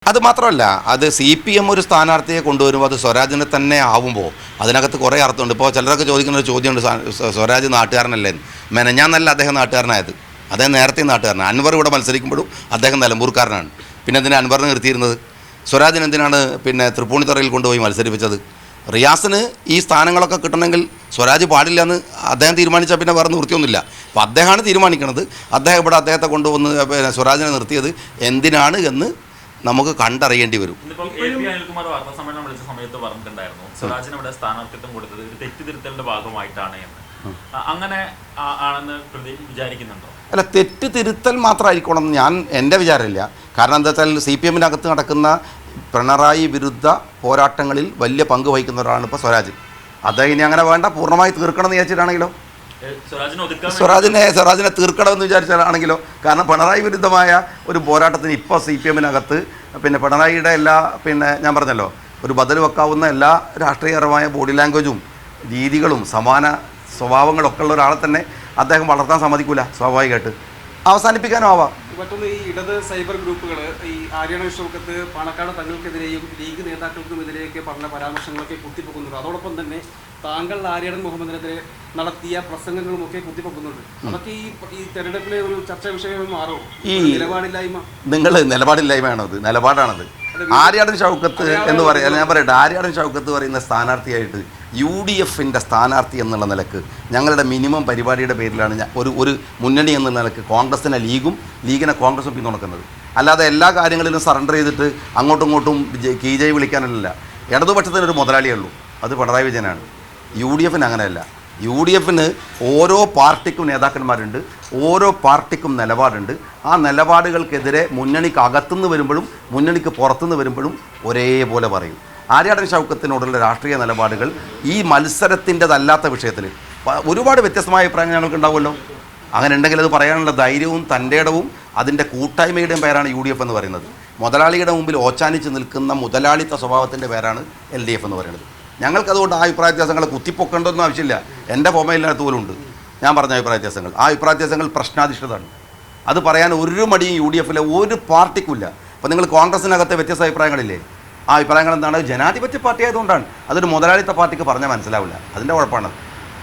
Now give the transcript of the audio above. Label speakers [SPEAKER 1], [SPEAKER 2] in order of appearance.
[SPEAKER 1] അത് മാത്രമല്ല, അത് CPM ഒരു സ്ഥാനാർത്ഥിയെ കൊണ്ടുവരുമ്പോൾ അത് സ്വരാജിനെ തന്നെ ആവുമ്പോൾ അതിനകത്ത് കുറേ അർത്ഥമുണ്ട്. ഇപ്പോൾ ചിലരൊക്കെ ചോദിക്കുന്ന ഒരു ചോദ്യമുണ്ട്, സ്വരാജ് നാട്ടുകാരനല്ലേ? മെനഞ്ഞാന്നല്ല അദ്ദേഹം നാട്ടുകാരനായത്, അദ്ദേഹം നേരത്തെ നാട്ടുകാരനാണ്. അൻവർ ഇവിടെ മത്സരിക്കുമ്പോഴും അദ്ദേഹം നിലമ്പൂർക്കാരനാണ്. പിന്നെ എന്തിനാണ് അൻവറിനെ നിർത്തിയിരുന്നത്? സ്വരാജിന് എന്തിനാണ് പിന്നെ തൃപ്പൂണിത്തുറയിൽ കൊണ്ടുപോയി മത്സരിപ്പിച്ചത്? റിയാസിന് ഈ സ്ഥാനങ്ങളൊക്കെ കിട്ടണമെങ്കിൽ സ്വരാജ് പാടില്ല എന്ന് അദ്ദേഹം തീരുമാനിച്ചാൽ പിന്നെ വേറെ നിവൃത്തിയൊന്നുമില്ല. അപ്പോൾ അദ്ദേഹമാണ് തീരുമാനിക്കുന്നത്. അദ്ദേഹം ഇവിടെ അദ്ദേഹത്തെ കൊണ്ടുവന്ന് പിന്നെ സ്വരാജിനെ നിർത്തിയത് എന്തിനാണ് എന്ന് നമുക്ക് കണ്ടറിയേണ്ടി വരും.
[SPEAKER 2] അനിൽകുമാർ വാർത്താ സമ്മേളനം വിളിച്ച സമയത്ത് പറഞ്ഞിട്ടുണ്ടായിരുന്നു സ്വരാജിന് ഇവിടെ സ്ഥാനാർത്ഥിത്വം കൊടുത്തത് ഒരു തെറ്റുതിരുത്തലിന്റെ ഭാഗമായിട്ടാണ് എന്ന്. അങ്ങനെ ആണെന്ന് വിചാരിക്കുന്നുണ്ടോ?
[SPEAKER 1] അല്ല, തെറ്റ് തിരുത്തൽ മാത്രമായിരിക്കണം ഞാൻ എൻ്റെ വിചാരമില്ല. കാരണം എന്താ വെച്ചാൽ CPM-നകത്ത് നടക്കുന്ന പിണറായി വിരുദ്ധ പോരാട്ടങ്ങളിൽ വലിയ പങ്ക് വഹിക്കുന്ന ഒരാളാണ് ഇപ്പോൾ സ്വരാജ്. അദ്ദേഹം ഇനി അങ്ങനെ വേണ്ട, പൂർണ്ണമായി തീർക്കണം എന്ന് വിചാരിച്ചിട്ടാണെങ്കിലോ, സ്വരാജിനെ തീർക്കണമെന്ന് വിചാരിച്ചാണെങ്കിലോ. കാരണം പിണറായി വിരുദ്ധമായ ഒരു പോരാട്ടത്തിന് ഇപ്പോൾ CPM-നകത്ത് പിന്നെ പിണറായിയുടെ എല്ലാ പിന്നെ ഞാൻ പറഞ്ഞല്ലോ ഒരു ബദൽ വെക്കാവുന്ന എല്ലാ രാഷ്ട്രീയപരമായ ബോഡി ലാംഗ്വേജും രീതികളും സമാന സ്വഭാവങ്ങളൊക്കെ ഉള്ള ഒരാളെ തന്നെ അദ്ദേഹം വളർത്താൻ സമ്മതിക്കില്ല. സ്വാഭാവികമായിട്ട് അവസാനിപ്പിക്കാനും ആവാം.
[SPEAKER 3] മറ്റൊന്ന്, ഈ ഇടത് സൈബർ ഗ്രൂപ്പുകൾ ഈ ആര്യാടൻ ഷൗക്കത്ത് പാണക്കാട് തങ്ങൾക്കെതിരെയും ലീഗ് നേതാക്കൾക്കുമെതിരെയൊക്കെ പറഞ്ഞ പരാമർശങ്ങളൊക്കെ കുത്തിപ്പൊക്കുന്നുണ്ട്. അതോടൊപ്പം തന്നെ താങ്കൾ ആര്യാടൻ മുഹമ്മദിനെതിരെ നടത്തിയ പ്രസംഗങ്ങളുമൊക്കെ കുത്തിപ്പൊക്കുന്നുണ്ട്. അതൊക്കെ ഈ തെരഞ്ഞെടുപ്പിലെ ഒരു ചർച്ചാ വിഷയമായി മാറുമോ? ഈ നിലപാടില്ലായ്മ,
[SPEAKER 1] നിങ്ങൾ നിലപാടില്ലായ്മയാണത്, നിലപാടാണത്. ആര്യാടൻ ഷൗക്കത്ത് എന്ന് പറയാൻ ഞാൻ പറയട്ടെ, ആര്യാടൻ ഷൗക്കത്ത് പറയുന്ന സ്ഥാനാർത്ഥിയായിട്ട് UDF-ൻ്റെ സ്ഥാനാർത്ഥി എന്നുള്ള നിലക്ക് ഞങ്ങളുടെ മിനിമം പരിപാടിയുടെ പേരിലാണ് ഒരു മുന്നണി എന്നുള്ള നിലക്ക് കോൺഗ്രസിനെ ലീഗിനെ കോൺഗ്രസും പിന്തുണക്കുന്നത്. അല്ലാതെ എല്ലാ കാര്യങ്ങളിലും സറണ്ടർ ചെയ്തിട്ട് അങ്ങോട്ടും ഇങ്ങോട്ടും കീജയ് വിളിക്കാനല്ല. ഇടതുപക്ഷത്തിനൊരു മുതലാളിയേ ഉള്ളൂ, അത് പിണറായി വിജയനാണ്. UDF-ന് അങ്ങനെയല്ല. UDF-ന് ഓരോ പാർട്ടിക്കും നേതാക്കന്മാരുണ്ട്, ഓരോ പാർട്ടിക്കും നിലപാടുണ്ട്. ആ നിലപാടുകൾക്കെതിരെ മുന്നണിക്ക് അകത്തുനിന്ന് വരുമ്പോഴും മുന്നണിക്ക് പുറത്തുനിന്ന് വരുമ്പോഴും ഒരേപോലെ പറയും. ആര്യാടൻ ഷൗക്കത്തിനോടുള്ള രാഷ്ട്രീയ നിലപാടുകൾ ഈ മത്സരത്തിൻ്റെതല്ലാത്ത വിഷയത്തിൽ ഒരുപാട് വ്യത്യസ്തമായ അഭിപ്രായങ്ങൾ ഞങ്ങൾക്ക് ഉണ്ടാവുമല്ലോ. അങ്ങനെ ഉണ്ടെങ്കിൽ അത് പറയാനുള്ള ധൈര്യവും തൻ്റെ ഇടവും അതിൻ്റെ കൂട്ടായ്മയുടെയും പേരാണ് UDF എന്ന് പറയുന്നത്. മുതലാളിയുടെ മുമ്പിൽ ഓച്ചാനിച്ച് നിൽക്കുന്ന മുതലാളിത്ത സ്വഭാവത്തിൻ്റെ പേരാണ് LDF എന്ന് പറയുന്നത്. ഞങ്ങൾക്കതുകൊണ്ട് ആ അഭിപ്രായ വ്യത്യാസങ്ങൾ കുത്തിപ്പൊക്കേണ്ടതൊന്നും ആവശ്യമില്ല. എൻ്റെ ഫോമയിനകത്ത് പോലും ഉണ്ട് ഞാൻ പറഞ്ഞ അഭിപ്രായ വ്യത്യാസങ്ങൾ. ആ അഭിപ്രായ വ്യത്യാസങ്ങൾ പ്രശ്നാധിഷ്ഠിതമാണ്. അത് പറയാൻ ഒരു മടിയും UDF-ലെ ഒരു പാർട്ടിക്കുമില്ല. അപ്പോൾ നിങ്ങൾ കോൺഗ്രസിനകത്തെ വ്യത്യസ്ത അഭിപ്രായങ്ങളില്ലേ, ആ അഭിപ്രായങ്ങൾ എന്താണ്? ജനാധിപത്യ പാർട്ടി ആയതുകൊണ്ടാണ്. അതൊരു മുതലാളിത്ത പാർട്ടിക്ക് പറഞ്ഞാൽ മനസ്സിലാവില്ല, അതിൻ്റെ കുഴപ്പമാണ്.